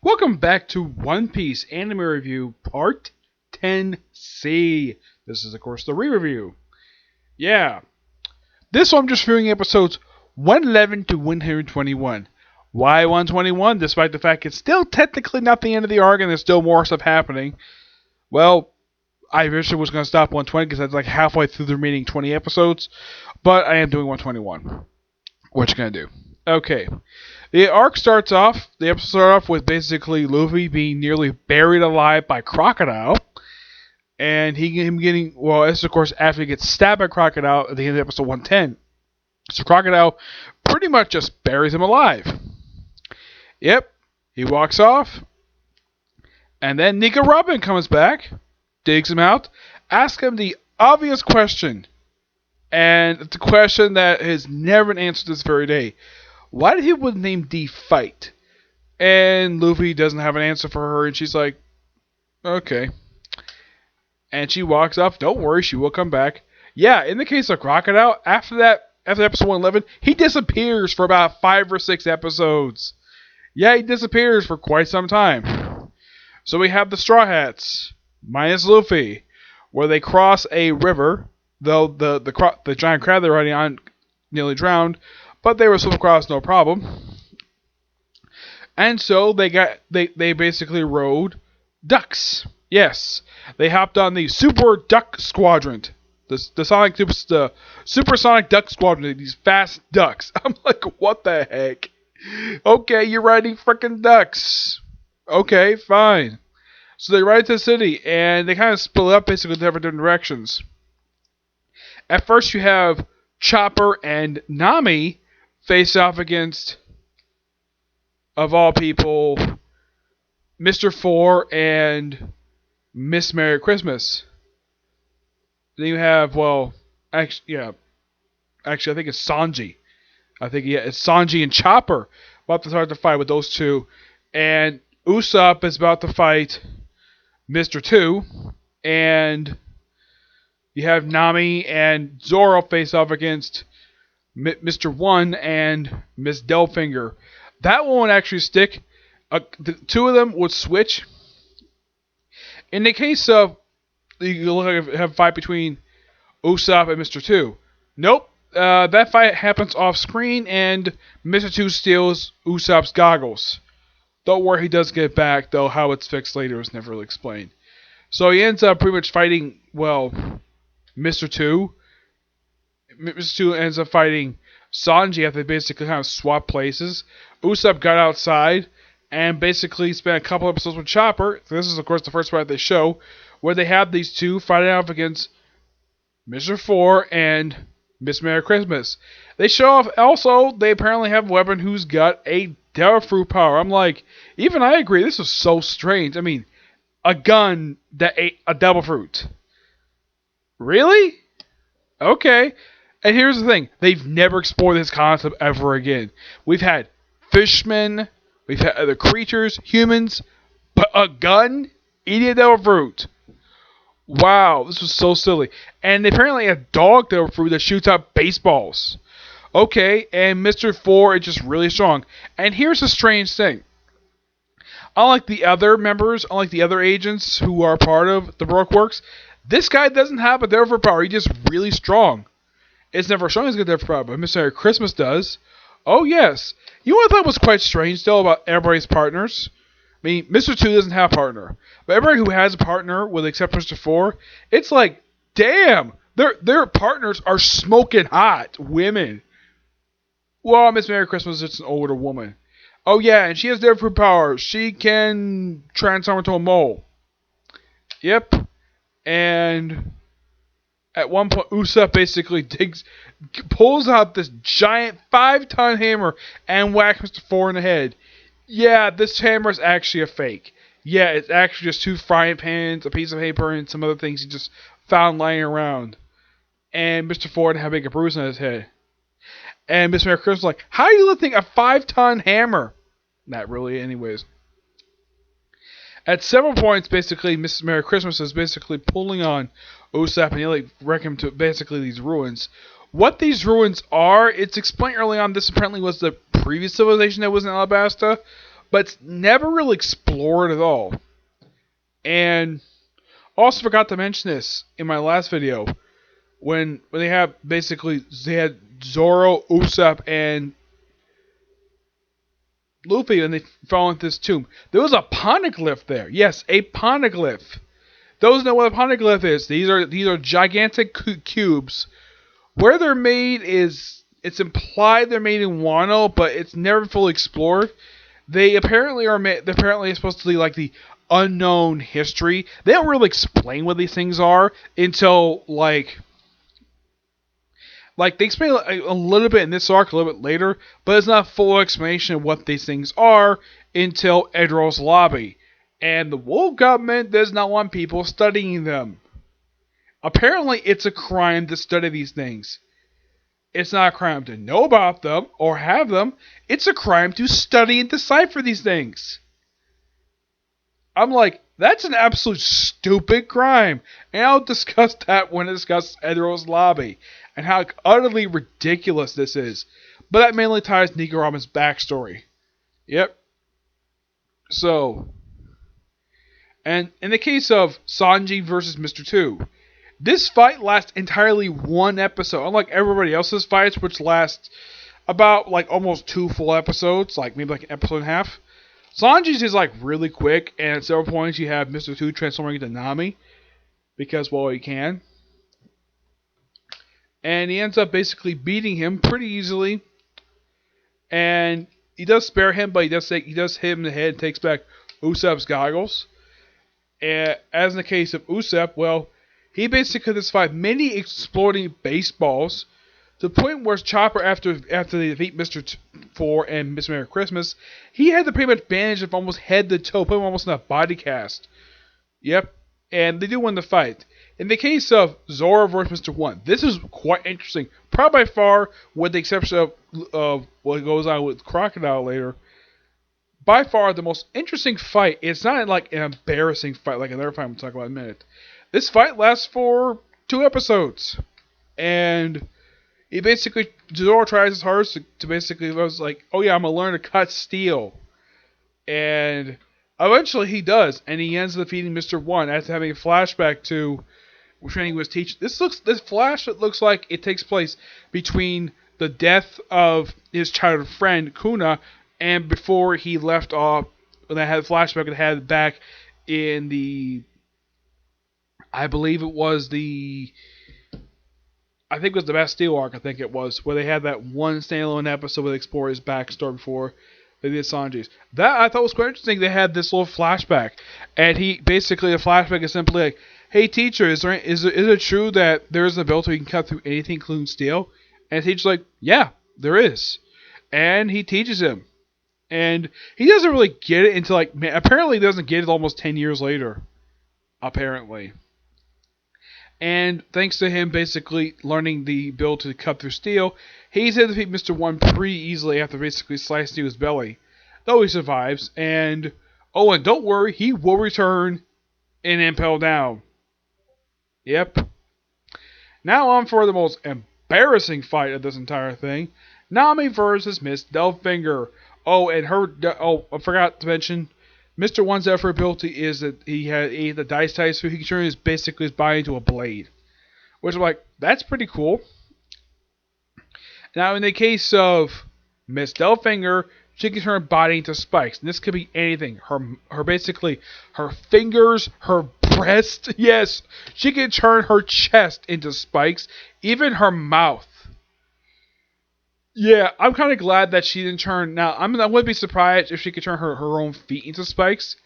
Welcome back to One Piece Anime Review Part 10C. This is, of course, the re-review. Yeah. This one I'm just reviewing episodes 111 to 121. Why 121? Despite the fact it's still technically not the end of the arc and there's still more stuff happening. Well, I originally was going to stop 120 because that's like halfway through the remaining 20 episodes. But I am doing 121. What you going to do? Okay. The episode starts off with basically Luffy being nearly buried alive by Crocodile. And him getting, well, this is of course after he gets stabbed by Crocodile at the end of episode 110. So Crocodile pretty much just buries him alive. Yep, he walks off. And then Nika Robin comes back, digs him out, asks him the obvious question. And it's a question that has never been answered this very day. Why did he with name D fight? And Luffy doesn't have an answer for her, and she's like, okay. And she walks off. Don't worry, she will come back. Yeah, in the case of Crocodile, after episode 111, he disappears for about 5 or 6 episodes. Yeah, he disappears for quite some time. So we have the Straw Hats, minus Luffy, where they cross a river, though the giant crab they're riding on nearly drowned, but they were swimming across no problem. And so they basically rode ducks. Yes, they hopped on the Super Duck Squadron, the Supersonic Duck Squadron. These fast ducks. I'm like, what the heck? Okay, you're riding freaking ducks. Okay, fine. So they ride to the city, and they kind of split up basically in different directions. At first, you have Chopper and Nami face off against, of all people, Mr. Four and Miss Merry Christmas. Then you have, I think it's Sanji. It's Sanji and Chopper about to start to fight with those two. And Usopp is about to fight Mr. Two. And you have Nami and Zoro face off against Mr. One and Miss Delfinger. That one would actually stick. The two of them would switch. In the case of, you have a fight between Usopp and Mr. Two. Nope. That fight happens off screen and Mr. Two steals Usopp's goggles. Don't worry, he does get back, though how it's fixed later is never really explained. So he ends up pretty much fighting, Mr. Two. Mr. Two ends up fighting Sanji after they basically kind of swap places. Usopp got outside and basically spent a couple episodes with Chopper. So this is, of course, the first fight they show, where they have these two fighting off against Mr. Four and Miss Merry Christmas. They show off, also, they apparently have a weapon who's got a Devil Fruit power. I'm like, even I agree, this was so strange. I mean, a gun that ate a Devil Fruit. Really? Okay. And here's the thing, they've never explored this concept ever again. We've had fishmen, we've had other creatures, humans, but a gun eating a Devil Fruit. Wow, this was so silly. And apparently a dog Devil Fruit that shoots out baseballs. Okay, and Mr. Four is just really strong. And here's the strange thing. Unlike the other members, unlike the other agents who are part of the Baroque Works, this guy doesn't have a Devil Fruit power. He's just really strong. It's never shown he's got a Devil Fruit power, but Mr. Christmas does. Oh, yes. You know what I thought was quite strange, though, about everybody's partners? I mean, Mr. Two doesn't have a partner. But everybody who has a partner, with the exception of Mr. Four, it's like, damn, their partners are smoking hot women. Well, Miss Merry Christmas is an older woman. Oh, yeah, and she has Devil Fruit power. She can transform into a mole. Yep. And at one point, Usopp basically pulls out this giant 5-ton hammer and whacks Mr. Four in the head. Yeah, this hammer is actually a fake. Yeah, it's actually just 2 frying pans, a piece of paper, and some other things he just found lying around. And Mr. Ford had a big bruise on his head. And Miss Merry Christmas was like, how are you lifting a 5-ton hammer? Not really, anyways. At several points, basically, Mrs. Merry Christmas is basically pulling on Usopp and he wreck him to basically these ruins. What these ruins are, it's explained early on. This apparently was the previous civilization that was in Alabasta. but it's never really explored at all. And also forgot to mention this in my last video when they have basically they had Zoro, Usopp, and Luffy, and they fell into this tomb. There was a poneglyph there. Yes, a poneglyph. Those know what a poneglyph is. These are gigantic cubes. Where they're made is it's implied they're made in Wano, but it's never fully explored. They apparently are made. Apparently, it's supposed to be like the unknown history. They don't really explain what these things are until like they explain a little bit in this arc, a little bit later, but it's not a full explanation of what these things are until Edro's lobby. And the Wolf government does not want people studying them. Apparently, it's a crime to study these things. It's not a crime to know about them or have them. It's a crime to study and decipher these things. I'm like, that's an absolute stupid crime. And I'll discuss that when I discuss Edro's lobby and how utterly ridiculous this is. But that mainly ties Nico Robin's backstory. Yep. So, and in the case of Sanji versus Mr. 2, this fight lasts entirely one episode, unlike everybody else's fights, which last about like almost 2 full episodes, like maybe like an episode and a half. Sanji's is like really quick, and at several points you have Mr. 2 transforming into Nami, because, well, he can. And he ends up basically beating him pretty easily. And he does spare him, but he does hit him in the head and takes back Usopp's goggles. And as in the case of Usopp, well, he basically just fight many exploding baseballs to the point where Chopper, after they defeat Mr. 4 and Mr. Merry Christmas, he had to pretty much bandage him almost head to toe, put him almost in a body cast. Yep, and they do win the fight. In the case of Zoro versus Mr. 1, this is quite interesting. Probably by far, with the exception of what goes on with Crocodile later, by far the most interesting fight. It's not like an embarrassing fight like another fight we'll talk about in a minute. This fight lasts for 2 episodes. And he basically, Zoro tries his hardest to basically, was like, oh yeah, I'm going to learn to cut steel. And eventually he does. And he ends up defeating Mr. 1 after having a flashback to when he was teaching. This flash, it looks like it takes place between the death of his childhood friend, Kuna, and before he left off, when I had a flashback and had back in the, I believe it was the, I think it was the Bastille arc, I think it was, where they had that one standalone episode where they explored his backstory before they did Sanji's. That I thought was quite interesting. They had this little flashback, and he basically, the flashback is simply like, hey teacher, is it true that there's an ability you can cut through anything, including steel? And the teacher's like, yeah, there is. And he teaches him. And he doesn't really get it until like, apparently he doesn't get it almost 10 years later. Apparently. And thanks to him basically learning the ability to cut through steel, he's able to defeat Mr. 1 pretty easily after basically slicing through his belly. Though he survives, and oh, and don't worry, he will return in Impel Down. Yep. Now on for the most embarrassing fight of this entire thing. Nami versus Miss Delfinger. Oh, and I forgot to mention, Mr. 1's effort ability is that he had the dice type, so he can turn basically his body into a blade. Which I'm like, that's pretty cool. Now, in the case of Miss Delfinger, she can turn her body into spikes. And this could be anything. Her basically, her fingers, her breast. Yes, she can turn her chest into spikes. Even her mouth. Yeah, I'm kind of glad that she didn't turn. Now, I wouldn't be surprised if she could turn her own feet into spikes.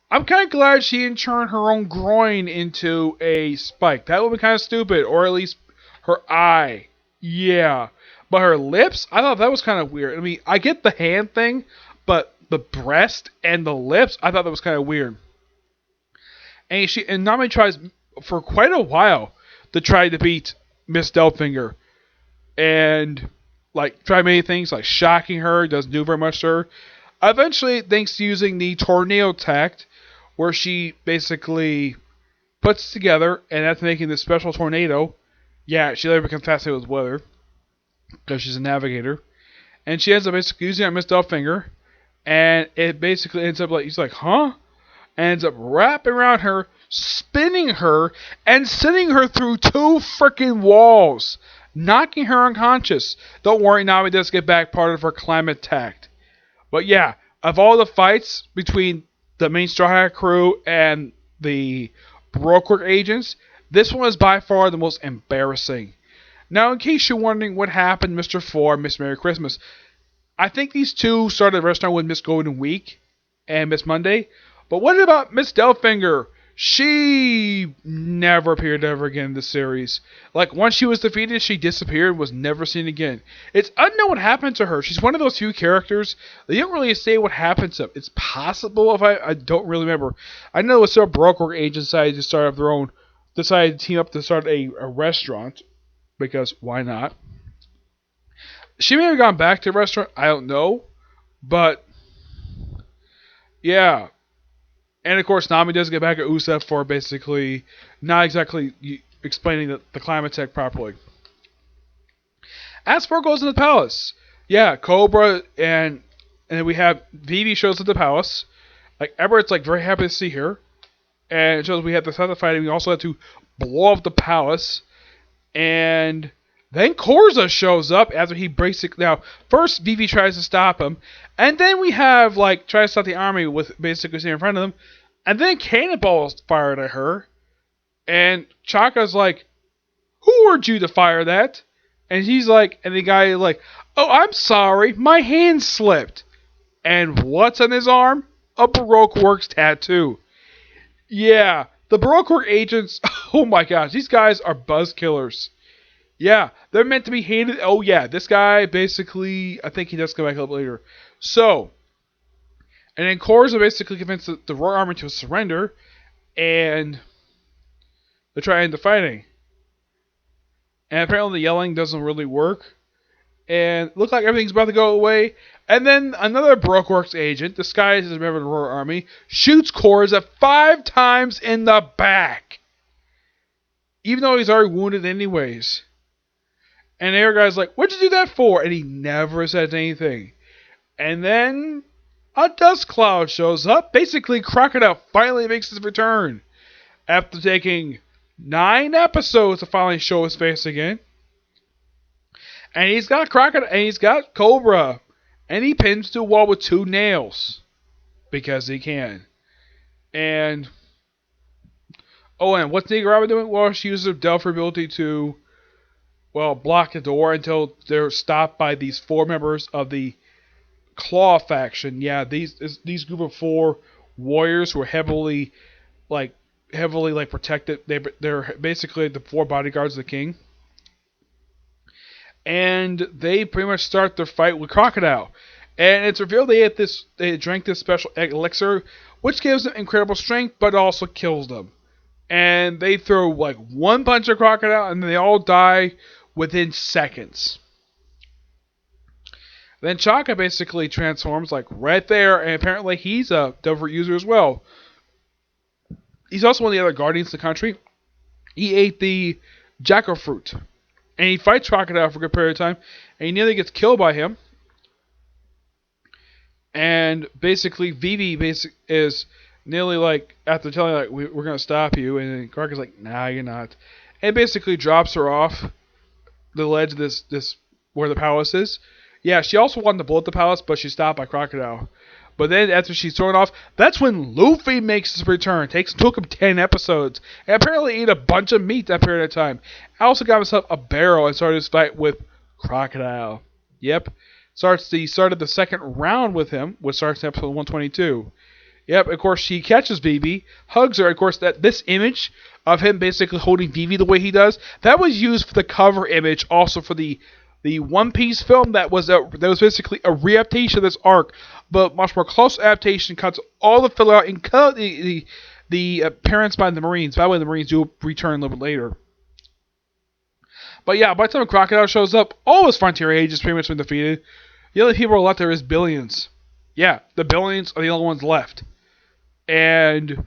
I'm kind of glad she didn't turn her own groin into a spike. That would be kind of stupid. Or at least her eye. Yeah. But her lips, I thought that was kind of weird. I mean, I get the hand thing, but the breast and the lips, I thought that was kind of weird. And Nami tries for quite a while to try to beat Miss Delfinger. And like, try many things, like shocking her, doesn't do very much to her. Eventually, thanks to using the tornado tact, where she basically puts together, and after making this special tornado, yeah, she later becomes fascinated with weather, because she's a navigator, and she ends up basically using it on Miss Delfinger, and it basically ends up like he's like, huh? And ends up wrapping around her, spinning her, and sending her through two freaking walls, knocking her unconscious. Don't worry, Nami does get back part of her climate tact. But yeah, of all the fights between the main Straw Hat crew and the broker agents, this one is by far the most embarrassing. Now, in case you're wondering what happened, Mr. Four, Miss Merry Christmas, I think these two started the restaurant with Miss Golden Week and Miss Monday. But what about Miss Delfinger? She never appeared ever again in the series. Like, once she was defeated, she disappeared and was never seen again. It's unknown what happened to her. She's one of those few characters they don't really say what happened to them. It's possible if I don't really remember. I know some broker agents decided to start up their own, decided to team up to start a restaurant, because why not? She may have gone back to the restaurant, I don't know. But, yeah. And of course, Nami does get back at Usopp for basically not exactly explaining the climate tech properly. As goes in the palace, yeah, Cobra and then we have Vivi shows at the palace. Like Everett's like very happy to see her, and it shows we have to start the fighting. We also have to blow up the palace, and then Korza shows up after he breaks it. Now, first Vivi tries to stop him, and then we have like try to stop the army with basically sitting in front of them, and then cannonballs fired at her, and Chaka's like, "Who ordered you to fire that?" And he's like, and the guy is like, "Oh, I'm sorry, my hand slipped." And what's on his arm? A Baroque Works tattoo. Yeah, the Baroque Work agents. Oh my gosh, these guys are buzz killers. Yeah, they're meant to be hated. Oh yeah, this guy basically, I think he does come back up later. So, and then Korza basically convinced the Royal Army to surrender, and they're trying to fighting. And apparently the yelling doesn't really work. And look like everything's about to go away. And then another Baroque Works agent, disguised as a member of the Royal Army, shoots Korza 5 times in the back. Even though he's already wounded anyways. And the other guy's like, "What'd you do that for?" And he never says anything. And then a dust cloud shows up. Basically, Crocodile finally makes his return. After taking 9 episodes to finally show his face again. And he's got Crocodile, and he's got Cobra. And he pins to a wall with 2 nails. Because he can. And, oh, and what's Nigga Robin doing? Well, she uses her Delphi ability to, well, block the door until they're stopped by these 4 members of the Claw faction. Yeah, these group of 4 warriors who are heavily protected. They're basically the 4 bodyguards of the king. And they pretty much start their fight with Crocodile. And it's revealed they drank this special elixir, which gives them incredible strength, but also kills them. And they throw like 1 punch at Crocodile, and they all die within seconds. Then Chaka basically transforms like right there, and apparently he's a Delver user as well. He's also one of the other guardians of the country. He ate the jackfruit. And he fights Crocodile for a good period of time. And he nearly gets killed by him. And basically, Vivi is nearly like, after telling like, we're going to stop you. And then Crocodile's like, nah, you're not. And basically drops her off the ledge of this where the palace is. Yeah, she also wanted to blow up the palace, but she's stopped by Crocodile. But then after she's thrown off, that's when Luffy makes his return. Took him 10 episodes. And apparently ate a bunch of meat that period of time. Also got himself a barrel and started his fight with Crocodile. Yep. Started the second round with him, which starts in episode 122. Yep, of course she catches Vivi, hugs her. Of course, this image of him basically holding Vivi the way he does, that was used for the cover image also for the One Piece film that was basically a readaptation of this arc, but much more close adaptation, cuts all the filler out and cut the appearance by the Marines. By the way, the Marines do return a little bit later. But yeah, by the time Crocodile shows up, all his Frontier agents pretty much been defeated. The only people left there is Billions. Yeah, the Billions are the only ones left. And,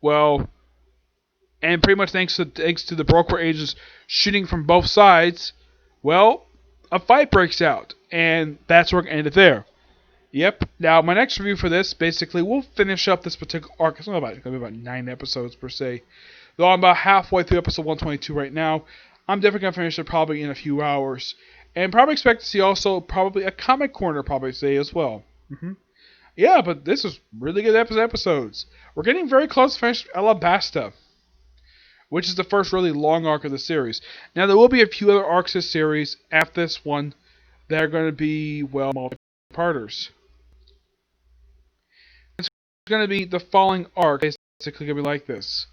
well, and pretty much thanks to the broker agents shooting from both sides, well, a fight breaks out, and that's where it ended there. Yep. Now, my next review for this, basically, we'll finish up this particular arc. It's going to be about 9 episodes, per se. Though I'm about halfway through episode 122 right now. I'm definitely going to finish it probably in a few hours. And probably expect to see also probably a comic corner probably today as well. Yeah, but this is really good episodes. We're getting very close to finish Alabasta, which is the first really long arc of the series. Now, there will be a few other arcs of the series after this one that are going to be, well, multi-parters. It's going to be the following arc, basically going to be like this.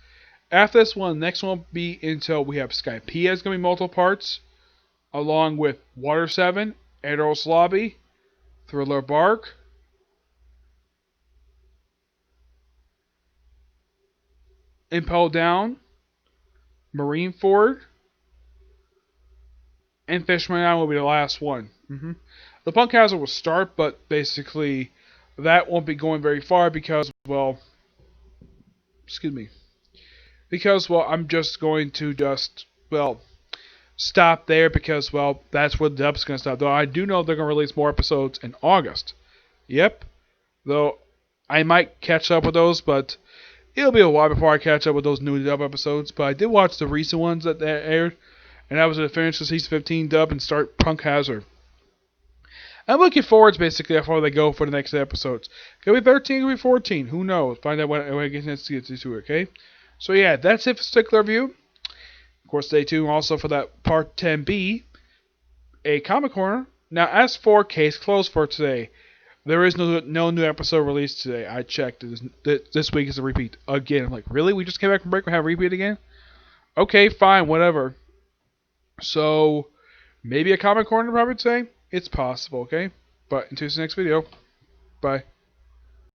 After this one, the next one will be until we have Skypiea is going to be multiple parts, along with Water 7, Eros Lobby, Thriller Bark, Impel Down, Marineford, and Fishman Island will be the last one. The Punk Hazard will start, but basically that won't be going very far because, well, excuse me. Because, well, I'm just going to stop there because, well, that's where the dub's going to stop. Though I do know they're going to release more episodes in August. Yep. Though I might catch up with those, but it'll be a while before I catch up with those new dub episodes. But I did watch the recent ones that aired, and I was to finish the season 15 dub and start Punk Hazard. I'm looking forward to basically how far they go for the next episodes. Could be 13, could be 14. Who knows? Find out when I get to get to it, okay? So yeah, that's it for this particular review. Of course, stay tuned also for that part 10B, a comic corner. Now, as for case closed for today, there is no new episode released today. I checked. This week is a repeat again. I'm like, really? We just came back from break and have a repeat again? Okay, fine, whatever. So, maybe a comic corner, I would say. It's possible, okay? But until the next video, bye.